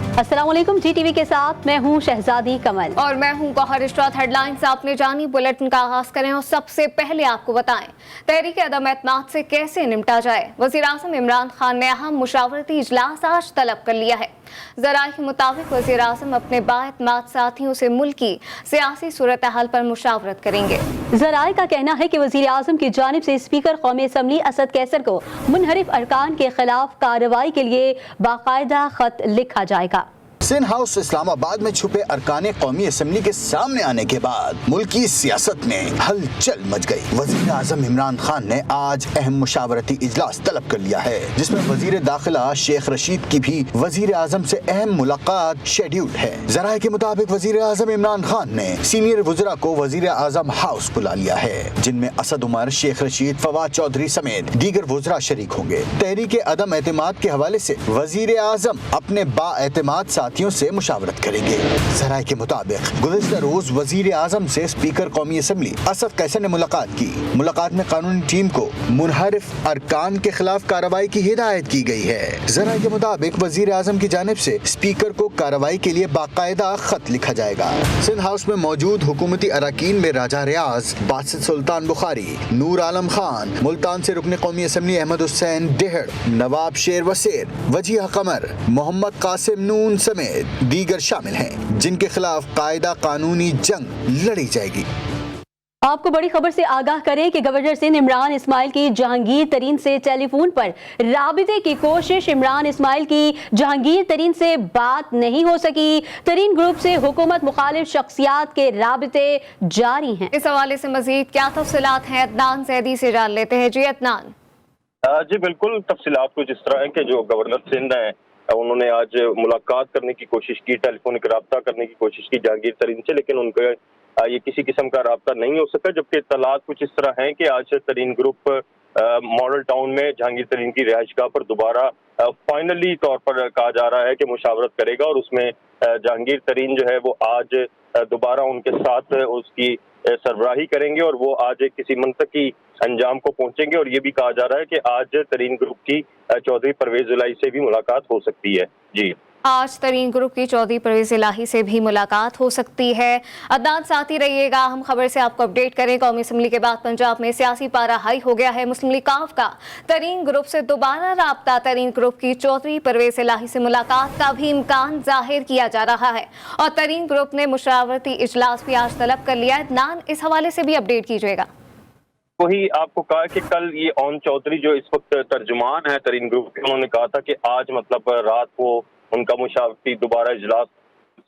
अस्सलामुअलैकुम, GTV के साथ मैं हूं शहजादी कमल और मैं हूं गौहर इशरात। हेडलाइंस आपने जानी, बुलेटिन का आगाज करें और सबसे पहले आपको बताएं तहरीक अदम एतमाद से कैसे निपटा जाए। वज़ीर आज़म इमरान खान ने अहम मुशावरती इजलास आज तलब कर लिया है। ज़राए के मुताबिक वज़ीर आज़म अपने बाएतमाद साथियों से मुल्की सियासी सूरत हाल पर मुशावरत करेंगे। ज़राए का कहना है कि वज़ीर आज़म की जानिब से स्पीकर कौमी असम्बली असद कैसर को मुनहरिफ अरकान के खिलाफ कार्रवाई के लिए बाकायदा खत लिखा जाएगा। सिंध हाउस इस्लामाबाद में छुपे अरकाने कौमी असम्बली के सामने आने के बाद मुल्की सियासत में हलचल मच गई। वजीर आजम इमरान खान ने आज अहम मुशावरती इजलास तलब कर लिया है, जिसमें वजीर दाखिला शेख रशीद की भी वजीर आजम से अहम मुलाकात शेड्यूल्ड है। ज़राए के मुताबिक वजीर आजम इमरान खान ने सीनियर वज़रा को वजीर आजम हाउस बुला लिया है, जिनमें असद उमर, शेख रशीद, फवाद चौधरी समेत दीगर वज़रा शरीक होंगे। तहरीक अदम एतमाद के हवाले से वजीर आजम अपने बाएतमाद साथियों से मुशावरत करेंगे। ज़राए के मुताबिक गुज़िश्ता रोज वजीर आजम से स्पीकर कौमी असम्बली असद कैसर ने मुलाकात की। मुलाकात में कानूनी टीम को मुनहरिफ अरकान के खिलाफ कार्रवाई की हिदायत की गई है। ज़राए के मुताबिक वजीर आजम की जानिब से स्पीकर को कार्रवाई के लिए बाकायदा खत लिखा जाएगा। सिंध हाउस में मौजूद हुकूमती अरकान में राजा रियाज, बासित सुल्तान बुखारी, नूर आलम खान, मुल्तान से रुकने कौमी असम्बली अहमद हुसैन डेहड़, नवाब शेर वसेर, वजीह कमर, मोहम्मद कासिम नून समेत दीगर शामिल हैं, जिनके खिलाफ कायदा कानूनी जंग लड़ी जाएगी। आपको बड़ी खबर से आगाह करें कि गवर्नर सिंध इमरान इस्माइल की जहांगीर तरीन से टेलीफोन पर राबिते की कोशिश। इमरान इस्माइल की जहांगीर तरीन से बात नहीं हो सकी। तरीन ग्रुप से हुकूमत मुखालिफ शख्सियात के राबिते जारी हैं। इस हवाले से मजीद क्या तफसीलात हैं, अदनान जैदी से जान लेते हैं। जी अदनान। जी बिल्कुल, तफसीलात कुछ इस तरह है कि जो गवर्नर सिंध है उन्होंने आज मुलाकात करने की कोशिश की, टेलीफोनिक रब्ता करने की कोशिश की जहांगीर तरीन से, लेकिन उनका ये किसी किस्म का रब्ता नहीं हो सका। जबकि इत्तलात कुछ इस तरह हैं कि आज तरीन ग्रुप मॉडल टाउन में जहांगीर तरीन की रिहाइशगाह पर दोबारा फाइनली तौर पर कहा जा रहा है कि मुशावरत करेगा और उसमें जहांगीर तरीन जो है वो आज दोबारा उनके साथ उसकी सरबराही करेंगे और वो आज किसी मंतकी अंजाम को पहुंचेंगे। और ये भी कहा जा रहा है कि आज तरीन ग्रुप की चौधरी परवेज इलाही से भी मुलाकात हो सकती है। जी, आज तरीन ग्रुप की चौधरी परवेज इलाही से भी मुलाकात हो सकती है। अदनान साथ ही रहिएगा, हम खबर से आपको अपडेट करें। कौमी असम्बली के बाद पंजाब में सियासी पारा हाई हो गया है। मुस्लिम लीग काफ का तरीन ग्रुप से दोबारा राब्ता, तरीन ग्रुप की चौधरी परवेज इलाही से मुलाकात का भी इम्कान जाहिर किया जा रहा है और तरीन ग्रुप ने मुशावरती इजलास भी आज तलब कर लिया है। अदनान, इस हवाले से भी अपडेट कीजिएगा। वही आपको कहा कि कल ये ओन चौधरी जो इस वक्त तर्जुमान है तरीन ग्रुप के, उन्होंने कहा था कि आज मतलब रात को उनका मुशावरती दोबारा इजलास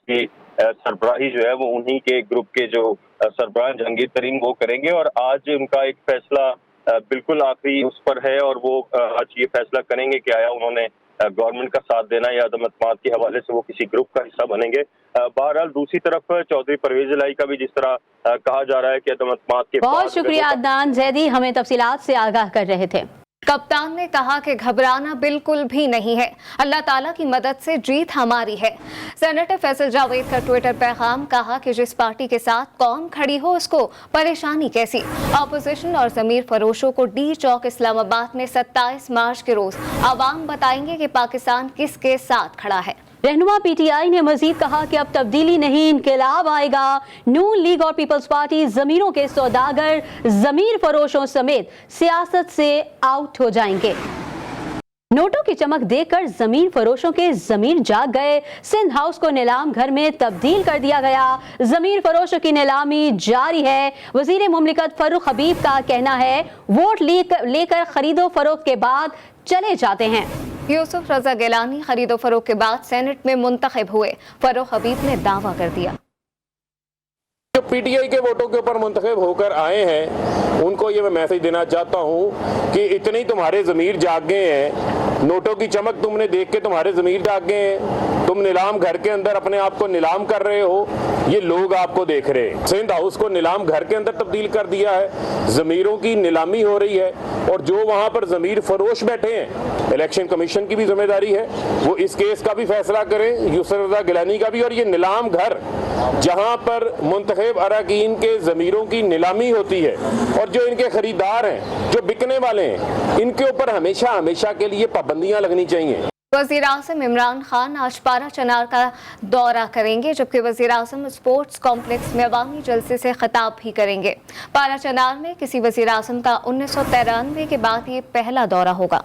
की सरबराही जो है वो उन्हीं के ग्रुप के जो सरबराह जहांगीर तरीन वो करेंगे और आज उनका एक फैसला बिल्कुल आखिरी उस पर है और वो आज ये फैसला करेंगे कि आया उन्होंने गवर्नमेंट का साथ देना या अदम एतमाद के हवाले से वो किसी ग्रुप का हिस्सा बनेंगे। बहरहाल दूसरी तरफ चौधरी परवेज इलाही का भी जिस तरह कहा जा रहा है कि अदम एतमाद के बहुत शुक्रिया अदनान जैदी, हमें तफसीलात से आगाह कर रहे थे। कप्तान ने कहा कि घबराना बिल्कुल भी नहीं है, अल्लाह ताला की मदद से जीत हमारी है। सेनेटर फैसल जावेद का ट्विटर पैगाम, कहा कि जिस पार्टी के साथ कौम खड़ी हो उसको परेशानी कैसी। अपोजिशन और ज़मीर फरोशों को डी चौक इस्लामाबाद में 27 मार्च के रोज आवाम बताएंगे कि पाकिस्तान किसके साथ खड़ा है। रहनुमा PTI ने मजीद कहा कि अब तब्दीली नहीं इनकलाब आएगा। नून लीग और पीपल्स पार्टी ज़मीरों के सौदागर ज़मीर फरोशों समेत सियासत से आउट हो जाएंगे। नोटों की चमक देखकर ज़मीर फरोशों के ज़मीर जाग गए। सिंध हाउस को नीलाम घर में तब्दील कर दिया गया। ज़मीर फरोशों की नीलामी जारी है। वज़ीर मुमलिकत फर्रुख हबीब का कहना है वोट लेकर खरीदो फरोख्त के बाद चले जाते हैं। यूसुफ रजा गिलानी खरीदो फरोख्त के बाद सेनेट में मुंतखब हुए। फर्रुख हबीब ने दावा कर दिया जो PTI के वोटों के ऊपर मुंतखब होकर आए हैं उनको ये मैं मैसेज देना चाहता हूँ कि इतने ही तुम्हारे ज़मीर जाग गए हैं, नोटों की चमक तुमने देख के तुम्हारे ज़मीर जाग गए हैं, तुम नीलाम घर के अंदर अपने आप को नीलाम कर रहे हो, ये लोग आपको देख रहे हैं। सिंध हाउस को नीलाम घर के अंदर तब्दील कर दिया है, ज़मीरों की नीलामी हो रही है और जो वहाँ पर ज़मीर फरोश बैठे हैं, इलेक्शन कमीशन की भी जिम्मेदारी है वो इस केस का भी फैसला करें, यूसुफ रजा गिलानी का भी। और ये नीलाम घर जहाँ पर मुंतखब अरकान के ज़मीरों की नीलामी होती है और जो इनके खरीदार हैं, जो बिकने वाले हैं, इनके ऊपर हमेशा के लिए पाबंदियां लगनी चाहिए। वज़ीर आज़म इमरान खान आज पारा चनार का दौरा करेंगे, जबकि वज़ीर आज़म स्पोर्ट्स कॉम्प्लेक्स में अवामी जलसे से खिताब भी करेंगे। पारा चनार में किसी वज़ीर आज़म का 1993 के बाद ये पहला दौरा होगा।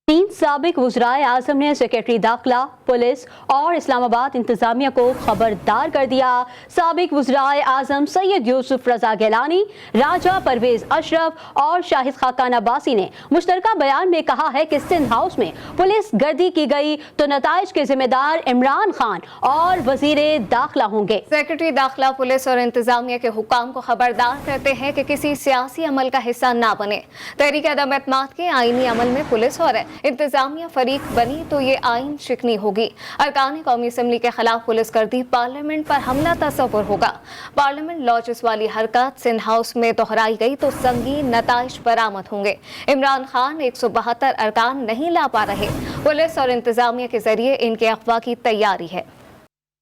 3 साबिक वज़राए आज़म ने सेक्रेटरी दाखिला, पुलिस और इस्लामाबाद इंतजामिया को खबरदार कर दिया। साबिक वज़राए आज़म सैयद यूसुफ रज़ा गिलानी, राजा परवेज अशरफ और शाहिद खाकान अब्बासी ने मुश्तरका बयान में कहा है कि सिंध हाउस में पुलिस गर्दी की गई तो नताइज के जिम्मेदार इमरान खान और वज़ीरे दाखिला होंगे। सेक्रेटरी दाखिला पुलिस और इंतजामिया के हुक्काम को खबरदार करते हैं कि किसी सियासी अमल का हिस्सा ना बने। तहरीक अदम एतमाद के आईनी अमल में पुलिस और इंतजामिया फरीक बनी तो ये आइन शिकनी होगी। अरकान कौमी असम्बली के खिलाफ पुलिस गर्दी, पार्लियामेंट पर हमला तस्वुर होगा। पार्लियामेंट लॉन्चेस वाली हरकत सिंध हाउस में दोहराई गई तो संगीन नताइज बरामद होंगे। इमरान खान 172 अरकान नहीं ला पा रहे, पुलिस और इंतजामिया के जरिए इनके अगवा की तैयारी है।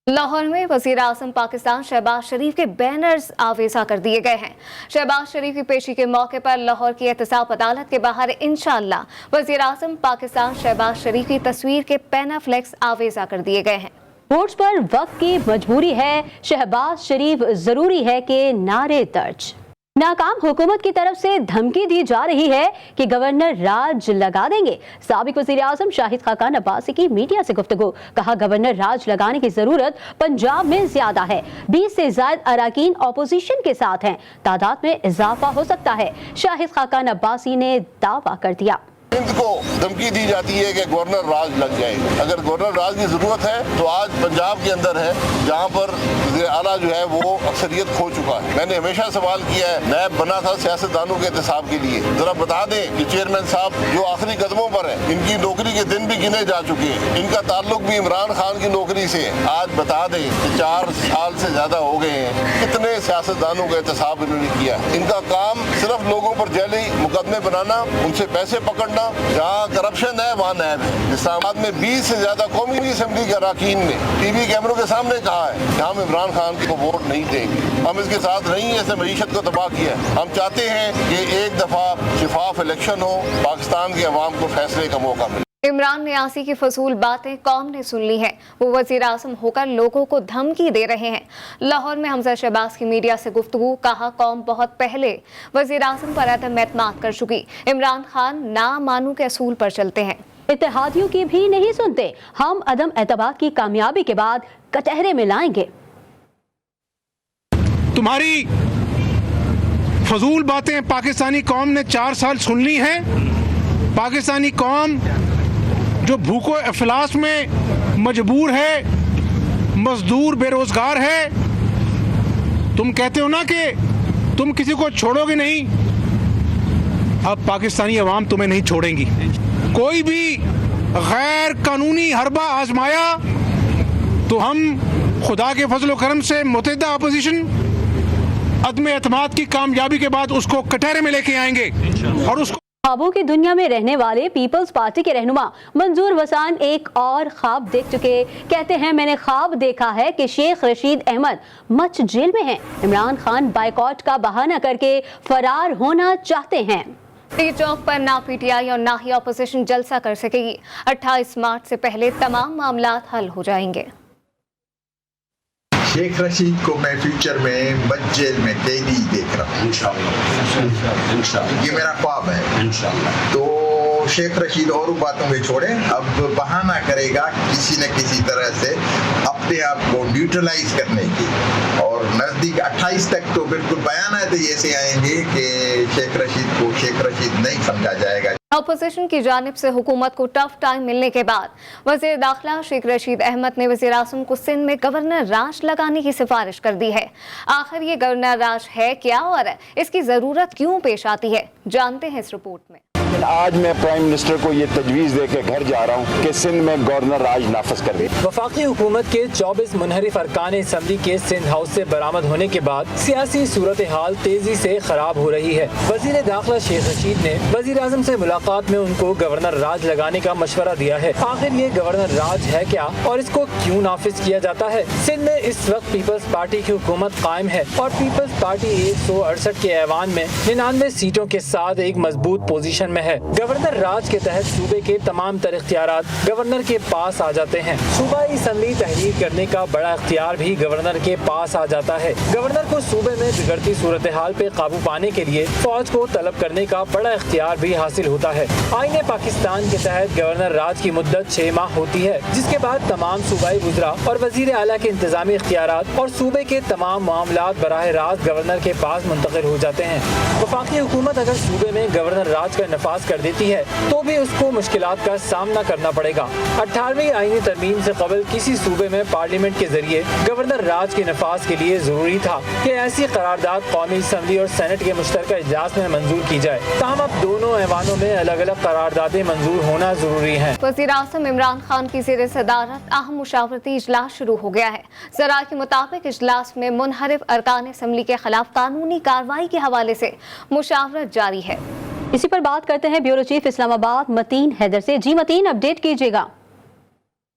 लाहौर में वज़ीर आज़म पाकिस्तान शहबाज शरीफ के बैनर्स आवेजा कर दिए गए हैं। शहबाज शरीफ की पेशी के मौके पर लाहौर की एहतसाब अदालत के बाहर इंशाअल्लाह वज़ीर आज़म पाकिस्तान शहबाज शरीफ की तस्वीर के पैनाफ्लेक्स आवेजा कर दिए गए हैं। वोट्स पर वक्त की मजबूरी है, शहबाज शरीफ जरूरी है कि नारे दर्ज। नाकाम हुकूमत की तरफ से धमकी दी जा रही है कि गवर्नर राज लगा देंगे। साबिक वज़ीर आज़म शाहिद खाकान अब्बासी की मीडिया से गुफ्तगू, कहा गवर्नर राज लगाने की जरूरत पंजाब में ज्यादा है। 20 से ज्यादा अराकीन ऑपोजिशन के साथ हैं, तादाद में इजाफा हो सकता है। शाहिद खाकान अब्बासी ने दावा कर दिया। सिंध को धमकी दी जाती है कि गवर्नर राज लग जाएगा। अगर गवर्नर राज की जरूरत है तो आज पंजाब के अंदर है, जहाँ पर आला जो है वो अक्सरियत खो चुका है। मैंने हमेशा सवाल किया है, नैब बना था सियासतदानों के एहतसाब के लिए। जरा बता दें कि चेयरमैन साहब जो आखिरी कदमों पर है, इनकी नौकरी के दिन भी गिने जा चुके हैं, इनका ताल्लुक भी इमरान खान की नौकरी से है। आज बता दें कि 4 साल से ज्यादा हो गए हैं, कितने सियासतदानों का एहतसाब इन्होंने किया। इनका काम सिर्फ लोगों पर जैली मुकदमे बनाना, उनसे पैसे पकड़ना। जहाँ करप्शन है वहाँ नैब है। इस्लामाबाद में 20 से ज्यादा कौमी असम्बली के अरकान ने टीवी कैमरों के सामने कहा है कि हम इमरान खान को वोट नहीं देंगे, हम इसके साथ नहीं है, ऐसे मईशत को तबाह किया है। हम चाहते हैं कि एक दफा शिफाफ इलेक्शन हो, पाकिस्तान के अवाम को फैसले का मौका मिले। इमरान नियासी की फजूल बातें कौम ने सुन ली हैं। वो वज़ीर आज़म होकर लोगों को धमकी दे रहे हैं। लाहौर में हमजा शहबाज की मीडिया से गुफ्तगू, कहा कौम बहुत पहले वज़ीर आज़म पर अदम एतमाद कर चुकी। इमरान खान ना मानू के असूल पर चलते हैं, इत्तेहादियों की भी नहीं सुनते। हम अदम एतमाद की कामयाबी के बाद कटहरे में लाएंगे। तुम्हारी फजूल बातें पाकिस्तानी कौम ने 4 साल सुन ली हैं। पाकिस्तानी कौम जो भूखो अफलास में मजबूर है, मजदूर बेरोजगार है। तुम कहते हो ना कि तुम किसी को छोड़ोगे नहीं, अब पाकिस्तानी अवाम तुम्हें नहीं छोड़ेंगी। कोई भी गैर कानूनी हरबा आजमाया तो हम खुदा के फजल करम से मुतहदा अपोजिशन अदम एतमाद की कामयाबी के बाद उसको कटहरे में लेके आएंगे और उसको। ख्वाबों की दुनिया में रहने वाले पीपल्स पार्टी के रहनुमा मंजूर वसान एक और ख्वाब देख चुके। कहते हैं मैंने ख्वाब देखा है कि शेख रशीद अहमद मच जेल में हैं। इमरान खान बाइकॉट का बहाना करके फरार होना चाहते हैं। तीर चौक पर ना पीटीआई और ना ही ऑपोजिशन जलसा कर सकेगी। 28 मार्च से पहले तमाम मामला हल हो जाएंगे। शेख रशीद को मैं फ्यूचर में मच जेल में कैदी देख रहा हूँ इंशाअल्लाह। ये मेरा ख्वाब है इंशाअल्लाह। तो शेख रशीद और बातों में छोड़े, अब बहाना करेगा किसी न किसी तरह से अपने आप को न्यूट्रलाइज करने की। और नजदीक 28 तक तो बिल्कुल बयान है तो ऐसे आएंगे कि शेख रशीद को शेख रशीद नहीं समझा जाएगा। अपोजिशन की जानिब से हुकूमत को टफ टाइम मिलने के बाद वज़ीर दाखिला शेख रशीद अहमद ने वज़ीर आज़म को सिंध में गवर्नर राज लगाने की सिफारिश कर दी है। आखिर ये गवर्नर राज है क्या और इसकी ज़रूरत क्यों पेश आती है, जानते हैं इस रिपोर्ट में। आज मैं प्राइम मिनिस्टर को ये तजवीज़ दे के घर जा रहा हूँ कि सिंध में गवर्नर राज नाफिज कर दे। वफाकी हुकूमत के 24 मुनहरिफ अरकान असम्बली के सिंध हाउस से बरामद होने के बाद सियासी सूरत हाल तेजी से खराब हो रही है। वज़ीर दाखिला शेख रशीद ने वज़ीर आज़म से मुलाकात में उनको गवर्नर राज लगाने का मशवरा दिया है। आखिर ये गवर्नर राज है क्या और इसको क्यों नाफिज किया जाता है? सिंध में इस वक्त पीपल्स पार्टी की हुकूमत कायम है और पीपल्स पार्टी 168 के ऐवान में 99 सीटों के साथ एक मजबूत पोजीशन में है। गवर्नर राज के तहत सूबे के तमाम तर इख्तियारात गवर्नर के पास आ जाते हैं। सूबाई असम्बली तहरीर करने का बड़ा इख्तियार भी गवर्नर के पास आ जाता है। गवर्नर को सूबे में बिगड़ती सूरत हाल पे काबू पाने के लिए फौज को तलब करने का बड़ा इख्तियार भी हासिल होता है। आईने पाकिस्तान के तहत गवर्नर राज की मुद्दत 6 माह होती है, जिसके बाद तमाम सूबाई वुज़रा और वज़ीर आला के इंतजामी इख्तियारात और सूबे के तमाम मामलात बराह रास्त गवर्नर के पास मुंतकिल हो जाते हैं। वफाकी हुकूमत अगर सूबे में गवर्नर राज का नफाज कर देती है तो भी उसको मुश्किलात का सामना करना पड़ेगा। 18वीं आईनी तरमीम से कबल किसी सूबे में पार्लियामेंट के जरिए गवर्नर राज के नफाज के लिए जरूरी था कि ऐसी करारदाद कौमी असम्बली और सेनेट के मुश्तरका इजलास में मंजूर की जाए। ताहम अब दोनों ऐवानों में अलग अलग करारदादें मंजूर होना जरूरी है। वज़ीर आज़म इमरान खान की ज़ेर सदारत अहम मुशावरती इजलास शुरू हो गया है। ज़राए के मुताबिक इजलास में मुनहरिफ अरकान असम्बली के खिलाफ कानूनी कार्रवाई के हवाले से मुशावरत जारी है। इसी पर बात करते हैं ब्यूरो चीफ इस्लामाबाद मतीन हैदर से। जी मतीन, अपडेट कीजिएगा।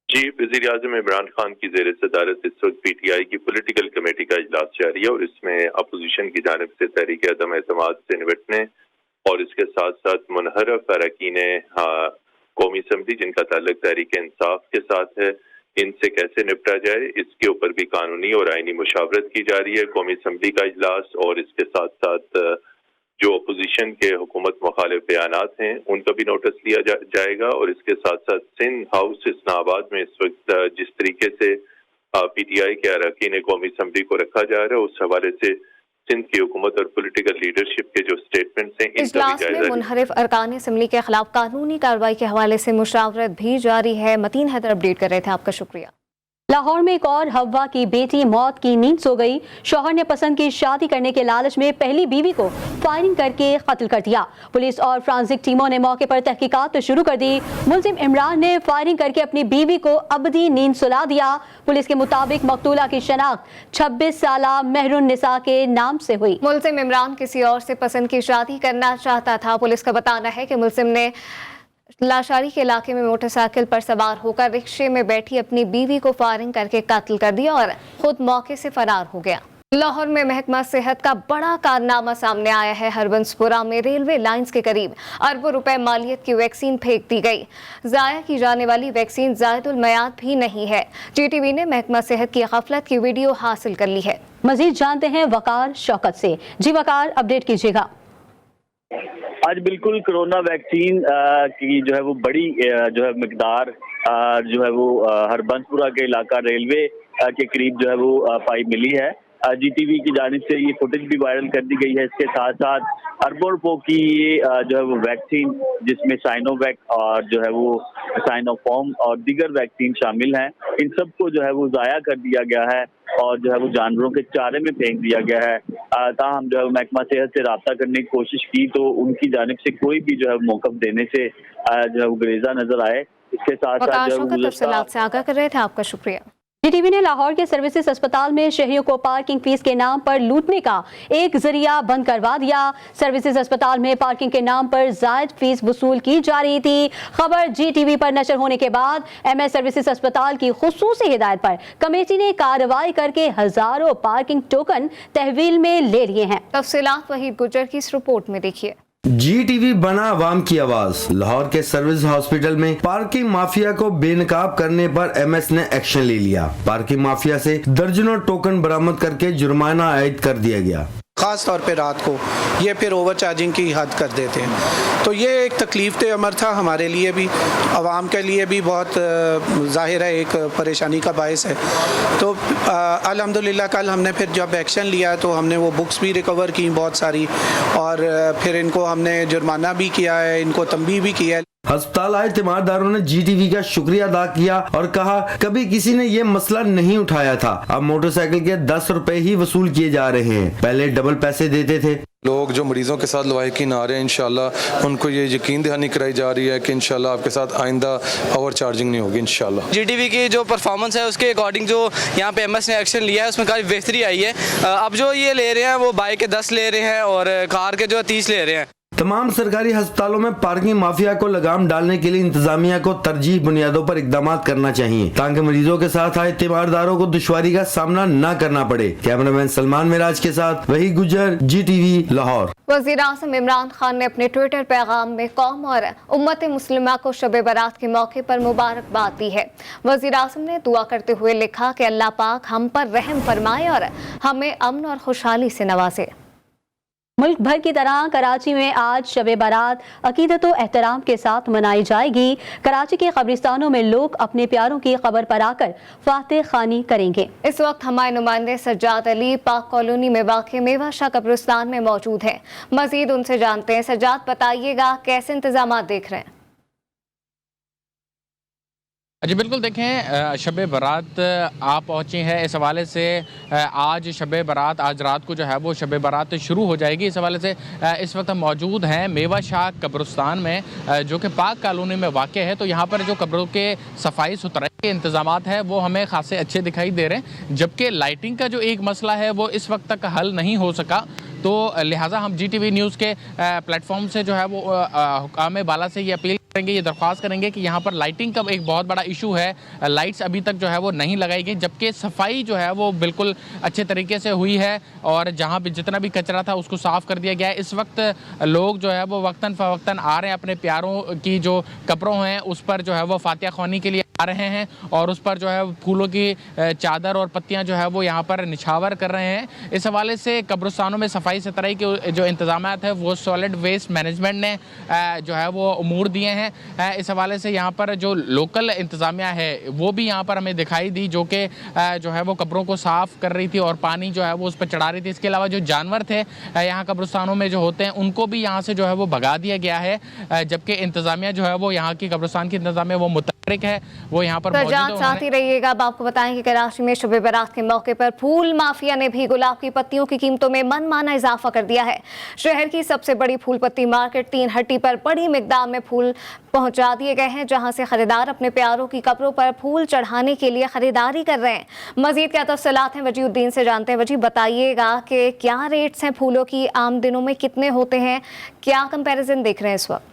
जी, वज़ीर आज़म इमरान खान की ज़ेर सदारत इस वक्त PTI की पॉलिटिकल कमेटी का इजलास जारी है और इसमें अपोजिशन की जानिब से तहरीक अदम एतमाद से निपटने और इसके साथ साथ मुनहरफ अरकान कौमी असम्बली जिनका ताल्लुक तहरीक इंसाफ के साथ है, इनसे कैसे निपटा जाए, इसके ऊपर भी कानूनी और आईनी मुशावरत की जा रही है। कौमी असम्बली का इजलास और इसके साथ साथ जो अपोजिशन के हुकूमत मुखालिफ बयानात हैं उनका भी नोटिस लिया जाएगा और इसके साथ साथ सिंध हाउस इस्लामाबाद में इस वक्त जिस तरीके से PTI के अरकान कौमी असम्बली को रखा जा रहा है उस हवाले से सिंध की हुकूमत और पॉलिटिकल लीडरशिप के जो स्टेटमेंट्स हैं इजलास में मुनहरिफ अरकान असम्बली के खिलाफ कानूनी कार्रवाई के हवाले से मुशावरत भी जारी है। मतीन हैदर अपडेट कर रहे थे, आपका शुक्रिया। लाहौर में एक और हव्वा की बेटी मौत की नींद सो गई। शौहर ने पसंद की शादी करने के लालच में पहली बीवी को फायरिंग करके कत्ल कर दिया। पुलिस और फ्रांसिक टीमों ने मौके पर तहकीकात तो शुरू कर दी। मुलजिम इमरान ने फायरिंग करके अपनी बीवी को अबदी नींद सुला दिया। पुलिस के मुताबिक मकतूला की शनाख्त 26 साला मेहरुन निसा के नाम से हुई। मुलजिम इमरान किसी और से पसंद की शादी करना चाहता था। पुलिस का बताना है कि मुलजिम ने लाशारी के इलाके में मोटरसाइकिल पर सवार होकर रिक्शे में बैठी अपनी बीवी को फायरिंग करके कत्ल कर दिया और खुद मौके से फरार हो गया। लाहौर में महकमा सेहत का बड़ा कारनामा सामने आया है। हरबंसपुरा में रेलवे लाइंस के करीब अरबों रुपए मालियत की वैक्सीन फेंक दी गई। जाया की जाने वाली वैक्सीन जायदुल मयाद भी नहीं है। GTV ने महकमा सेहत की गफलत की वीडियो हासिल कर ली है। मजीद जानते हैं वकार शौकत से। जी वकार, अपडेट कीजिएगा। आज बिल्कुल कोरोना वैक्सीन की जो है वो बड़ी जो है मिकदार जो है वो हरबंसपुरा के इलाका रेलवे के करीब जो है वो पाई मिली है। GTV की जानिब से ये फुटेज भी वायरल कर दी गई है। इसके साथ साथ अरबों रुपयों की ये जो है वो वैक्सीन जिसमें साइनोवैक और जो है वो साइनोफॉर्म और दीगर वैक्सीन शामिल हैं, इन सबको जो है वो ज़ाया कर दिया गया है और जो है वो जानवरों के चारे में फेंक दिया गया है। ताहम जो है महकमा सेहत से रब्ता करने की कोशिश की तो उनकी जानिब से कोई भी जो है मौक़िफ़ देने से जो है वो गुरेजा नजर आए। इसके साथ साथ जो है आगाह कर रहे थे, आपका शुक्रिया। GTV ने लाहौर के सर्विसेज अस्पताल में शहरियों को पार्किंग फीस के नाम पर लूटने का एक जरिया बंद करवा दिया। सर्विसेज अस्पताल में पार्किंग के नाम पर जायद फीस वसूल की जा रही थी। खबर GTV पर नशर होने के बाद MS सर्विसेज अस्पताल की खुसूसी हिदायत पर कमेटी ने कार्रवाई करके हजारों पार्किंग टोकन तहवील में ले लिए हैं। तफसीलात वहीद गुजर की इस रिपोर्ट में देखिए। GTV बना आवाम की आवाज। लाहौर के सर्विस हॉस्पिटल में पार्किंग माफिया को बेनकाब करने पर MS ने एक्शन ले लिया। पार्किंग माफिया से दर्जनों टोकन बरामद करके जुर्माना आयद कर दिया गया। ख़ास तौर पे रात को ये फिर ओवर चार्जिंग की हद कर देते हैं, तो ये एक तकलीफ दे अमर था हमारे लिए भी, आवाम के लिए भी बहुत ज़ाहिर है एक परेशानी का बायस है। तो अल्हम्दुलिल्लाह कल हमने फिर जब एक्शन लिया तो हमने वो बुक्स भी रिकवर की बहुत सारी और फिर इनको हमने जुर्माना भी किया है, इनको तंबीह भी किया है। अस्पताल आए तीमारदारों ने GTV का शुक्रिया अदा किया और कहा कभी किसी ने ये मसला नहीं उठाया था। अब मोटरसाइकिल के 10 रुपए ही वसूल किए जा रहे हैं, पहले डबल पैसे देते थे। लोग जो मरीजों के साथ लवाहिकीन आ रहे हैं इंशाल्लाह उनको ये यकीन दहानी कराई जा रही है कि इंशाल्लाह आपके साथ आइंदा ओवर चार्जिंग नहीं होगी इंशाल्लाह। GTV की जो परफॉर्मेंस है उसके अकॉर्डिंग जो यहाँ पे MS ने एक्शन लिया है उसमें काफ़ी बेहतरी आई है। अब जो ये ले रहे हैं वो बाइक के 10 ले रहे हैं और कार के जो 30 ले रहे हैं। तमाम सरकारी अस्पतालों में पार्किंग माफिया को लगाम डालने के लिए इंतजामिया को तरजीह बुनियादों पर इकदाम करना चाहिए ताकि मरीजों के साथ आए तीमारदारों को दुश्वारी का सामना न करना पड़े। कैमरामैन सलमान मिराज के साथ वही गुजर, GTV लाहौर। वज़ीर आज़म इमरान खान ने अपने ट्विटर पैगाम में कौम और उम्मत मुस्लिमा को शब बारात के मौके पर मुबारकबाद दी है। वज़ीर आज़म ने दुआ करते हुए लिखा कि अल्लाह पाक हम पर रहम फरमाए और हमें अमन और खुशहाली से नवाजे। मुल्क भर की तरह कराची में आज शब बारात अकीदत व एहतराम के साथ मनाई जाएगी। कराची के कब्रिस्तानों में लोग अपने प्यारों की कब्र पर आकर फातिह खानी करेंगे। इस वक्त हमारे नुमाइंदे सज्जाद अली पाक कॉलोनी में वाक़ मेवा शाह कब्रिस्तान में मौजूद हैं। मजीद उनसे जानते हैं। सज्जाद, बताइएगा कैसे इंतजाम देख रहे हैं? जी बिल्कुल, देखें शब बारात आप पहुँचे हैं, इस हवाले से आज शब बारात, आज रात को जो है वो शब बारात शुरू हो जाएगी। इस हवाले से इस वक्त हम मौजूद हैं मेवा शाह कब्रिस्तान में, जो कि पाक कॉलोनी में वाक़ है। तो यहाँ पर जो कब्रों के सफाई सुथराई के इंतजामात है वो हमें खासे अच्छे दिखाई दे रहे हैं, जबकि लाइटिंग का जो एक मसला है वो इस वक्त तक हल नहीं हो सका। तो लिहाजा हम GTV न्यूज़ के प्लेटफॉर्म से जो है वो हुकाम बाला से ये अपील करेंगे, ये दरख्वास्त करेंगे कि यहाँ पर लाइटिंग का एक बहुत बड़ा इशू है। लाइट्स अभी तक जो है वो नहीं लगाई गई, जबकि सफाई जो है वो बिल्कुल अच्छे तरीके से हुई है और जहाँ भी जितना भी कचरा था उसको साफ़ कर दिया गया है। इस वक्त लोग जो है वो वक्तन फ़वक्तन आ रहे हैं, अपने प्यारों की जो कब्रों हैं उस पर जो है वो फातिहा ख्वानी के लिए आ रहे हैं और उस पर जो है फूलों की चादर और पत्तियाँ जो है वो यहाँ पर निछावर कर रहे हैं। इस हवाले से कब्रिस्तानों में सफाई सुथराई के जो इंतजामात है वो सॉलिड वेस्ट मैनेजमेंट ने जो है वो उमूर दिए हैं। इस हवाले से यहाँ पर जो लोकल इंतजामिया है वो भी यहाँ पर हमें दिखाई दी, जो कि जो है वो कब्रों को साफ़ कर रही थी और पानी जो है वो उस पर चढ़ा रही थी। इसके अलावा जो जानवर थे यहाँ कब्रिस्तानों में जो होते हैं उनको भी यहाँ से जो है वो भगा दिया गया है, जबकि इंतजामिया जो है वो यहाँ की कब्रिस्तान की इंतजामिया वो मुतहर्रिक है, वो यहाँ पर साथ ही रहिएगा। अब आपको बताएंगे कराची में शब बारात के मौके पर फूल माफिया ने भी गुलाब की पत्तियों की कीमतों में मनमाना इजाफा कर दिया है। शहर की सबसे बड़ी फूल पत्ती मार्केट 3 हट्टी पर बड़ी मिकदार में फूल पहुंचा दिए गए हैं, जहां से खरीदार अपने प्यारों की कब्रों पर फूल चढ़ाने के लिए खरीदारी कर रहे हैं। मजीद क्या तफसीलात हैं वजीउद्दीन से जानते हैं। वजी, बताइएगा कि क्या रेट्स हैं फूलों की, आम दिनों में कितने होते हैं, क्या कंपैरिजन देख रहे हैं इस वक्त?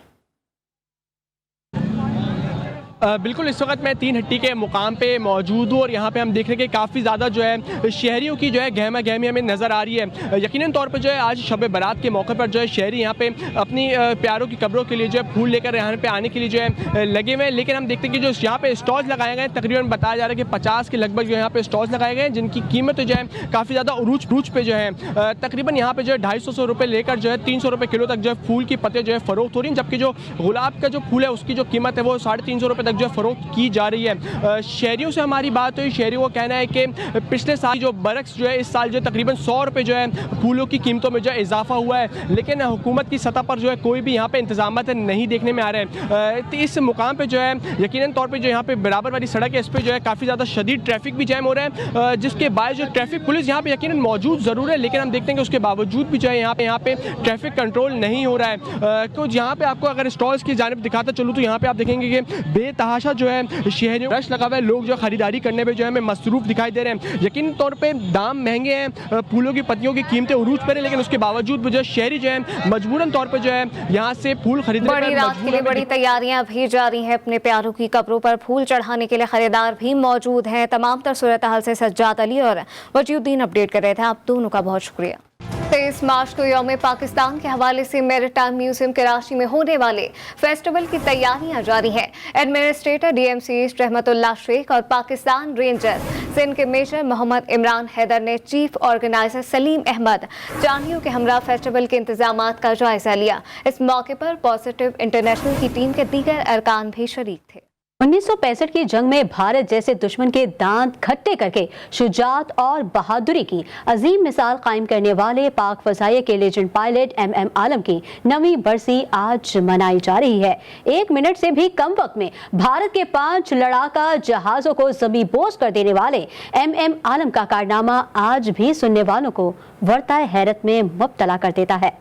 बिल्कुल, इस वक्त मैं 3 हट्टी के मुकाम पे मौजूद हूँ और यहाँ पे हम देख रहे हैं कि काफ़ी ज़्यादा जो है शहरियों की जो है गहमा गहमी हमें नज़र आ रही है। यकीनन तौर पे जो है आज शब बारात के मौके पर जो है शहरी यहाँ पे अपनी प्यारों की कब्रों के लिए जो है फूल लेकर यहाँ पे आने के लिए जो है लगे हुए हैं। लेकिन हम देखते हैं कि जो यहाँ पे स्टॉल्स लगाए गए हैं, तकरीबन बताया जा रहा है कि 50 के लगभग जो यहाँ पे स्टॉल्स लगाए गए हैं, जिनकी कीमत जो है काफ़ी ज़्यादा उरूज पे जो है तकरीबन यहाँ पे जो है 250 रुपये लेकर जो है 300 रुपये किलो तक जो है फूल की पत्ते जो है फ़रोख्त हो रही हैं, जबकि जो गुलाब का जो फूल है उसकी जो कीमत है वो 350 रुपये तक जो है फ़रोख्त की जा रही है। शहरियों से हमारी बात हुई, शहरियों को कहना है कि पिछले साल जो बरक्स जो है इस साल जो तकरीबन 100 रुपये जो है फूलों की कीमतों में जो है इजाफा हुआ है, लेकिन हुकूमत की सतह पर जो है कोई भी यहाँ पे इंतजाम नहीं देखने में आ रहे हैं। तो इस मुकाम पे जो है यकीनन तौर पे जो यहाँ पे बराबर वाली सड़क है, इस पर जो है काफ़ी ज़्यादा शदीद ट्रैफिक भी जैम हो रहा है, जिसके बाद जो ट्रैफिक पुलिस यहाँ पे यकीनन मौजूद ज़रूर है, लेकिन हम देखते हैं कि उसके बावजूद भी जो है यहाँ पे ट्रैफिक कंट्रोल नहीं हो रहा है। तो यहाँ पे आपको अगर स्टॉल्स की जानिब दिखाता चलूँ तो यहाँ पे आप देखेंगे कि बेतहाशा जो है शहरियों रश लगा हुआ है, लोग जो खरीदारी करने में जो है हमें मसरूफ दिखाई दे रहे हैं। यकीन तौर पे दाम महंगे हैं, फूलों की पत्तियों की कीमतें उरूज पर है, लेकिन उसके बावजूद भी जो है शहरी जो है मजबूरन तौर पर जो है यहाँ से फूल खरीदने बड़ी रात के लिए बड़ी तैयारियां भी जारी हैं। अपने प्यारों की कब्रों पर फूल चढ़ाने के लिए खरीदार भी मौजूद हैं। तमाम तर सूरत हाल से सज्जाद अली और वजीउद्दीन अपडेट कर रहे थे। आप दोनों का बहुत शुक्रिया। 23 मार्च को यौम पाकिस्तान के हवाले से मैरिटाइम म्यूजियम कराची में होने वाले फेस्टिवल की तैयारियां जारी हैं। एडमिनिस्ट्रेटर DMC रहमतुल्लाह शेख और पाकिस्तान रेंजर्स सिंध के मेजर मोहम्मद इमरान हैदर ने चीफ ऑर्गेनाइजर सलीम अहमद चांदियों के हमरा फेस्टिवल के इंतजामात का जायजा लिया। इस मौके पर पॉजिटिव इंटरनेशनल की टीम के दीगर अरकान भी शरीक थे। 1965 की जंग में भारत जैसे दुश्मन के दांत खट्टे करके शुजात और बहादुरी की अजीम मिसाल कायम करने वाले पाक फजाइया के लेजेंड पायलट MM आलम की 9वीं बरसी आज मनाई जा रही है। 1 मिनट से भी कम वक्त में भारत के 5 लड़ाका जहाजों को ज़मीं बोझ कर देने वाले MM आलम का कारनामा आज भी सुनने वालों को वर्ताए हैरत में मुब्तला कर देता है।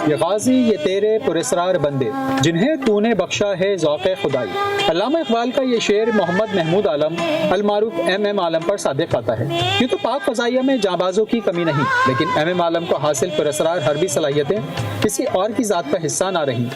ये गाजी ये तेरे पुरस्रार बंदे जिन्हें तूने बख्शा है ज़ौक़े खुदाई। अल्लामा इकबाल का ये शेर मोहम्मद महमूद आलम अलमारूफ MM आलम पर सादिक आता है। यूँ तो पाक फ़ज़ाइया में जांबाजों की कमी नहीं, लेकिन MM आलम को हासिल पुरस्रार हरबी सलाहियतें किसी और की ज़ात का हिस्सा ना रही।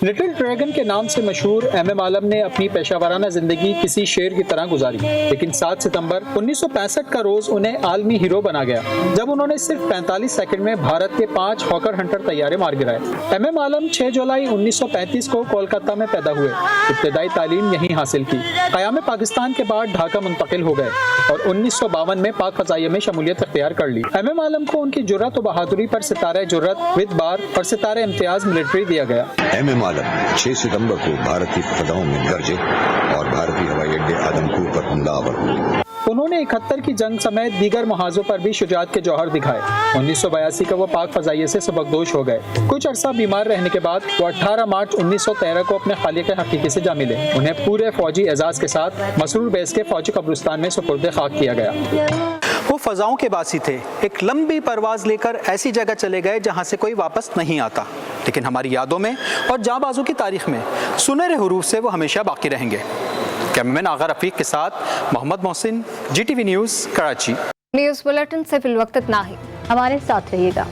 लिटिल ड्रैगन के नाम से मशहूर MM आलम ने अपनी पेशावराना जिंदगी किसी शेर की तरह गुजारी, लेकिन 7 सितंबर 1965 का रोज उन्हें आलमी हीरो बना गया जब उन्होंने सिर्फ 45 सेकंड में भारत के 5 हॉकर हंटर तैयारे मार गिराए। MM आलम 6 जुलाई 1935 को कोलकाता में पैदा हुए। इब्तदाई तालीम यहीं हासिल की। क़याम पाकिस्तान के बाद ढाका मुंतकिल हो गए और 1952 में पाक फ़ज़ाइया में शमूलियत अख्तियार कर ली। MM आलम को उनकी जुर्रत और बहादुरी पर सितारे जुर्रत विद बार और सितारे इम्तियाज मिलिट्री दिया गया। MM आलम 6 सितंबर को भारतीय फजाओं में गरजे और भारतीय हवाई अड्डे आदमपुर पर हमलावर हुए। उन्होंने 71 की जंग समेत दीगर मुहाजों पर भी शुजाअत के जौहर दिखाए। 1982 का वो पाक फ़ज़ाइये से सबकदोश हो गए। कुछ अरसा बीमार रहने के बाद वो 18 मार्च 1913 को अपने खालिक हकीकी से जा मिले। उन्हें पूरे फौजी एजाज के साथ मसरूर बेस के फौजी कब्रिस्तान में सुपुर्द खाक किया गया। वो फ़ज़ाओं के बासी थे, एक लंबी परवाज़ लेकर ऐसी जगह चले गए जहाँ से कोई वापस नहीं आता, लेकिन हमारी यादों में और जांबाजों की तारीख में सुनहरे हुरूफ से वो हमेशा बाकी रहेंगे। कैमरामैन आगा रफ़ीक के साथ Mohammad Mohsin, GTV news, Karachi. News bulletin से फिल वक्त इतना ही, हमारे साथ रहिएगा।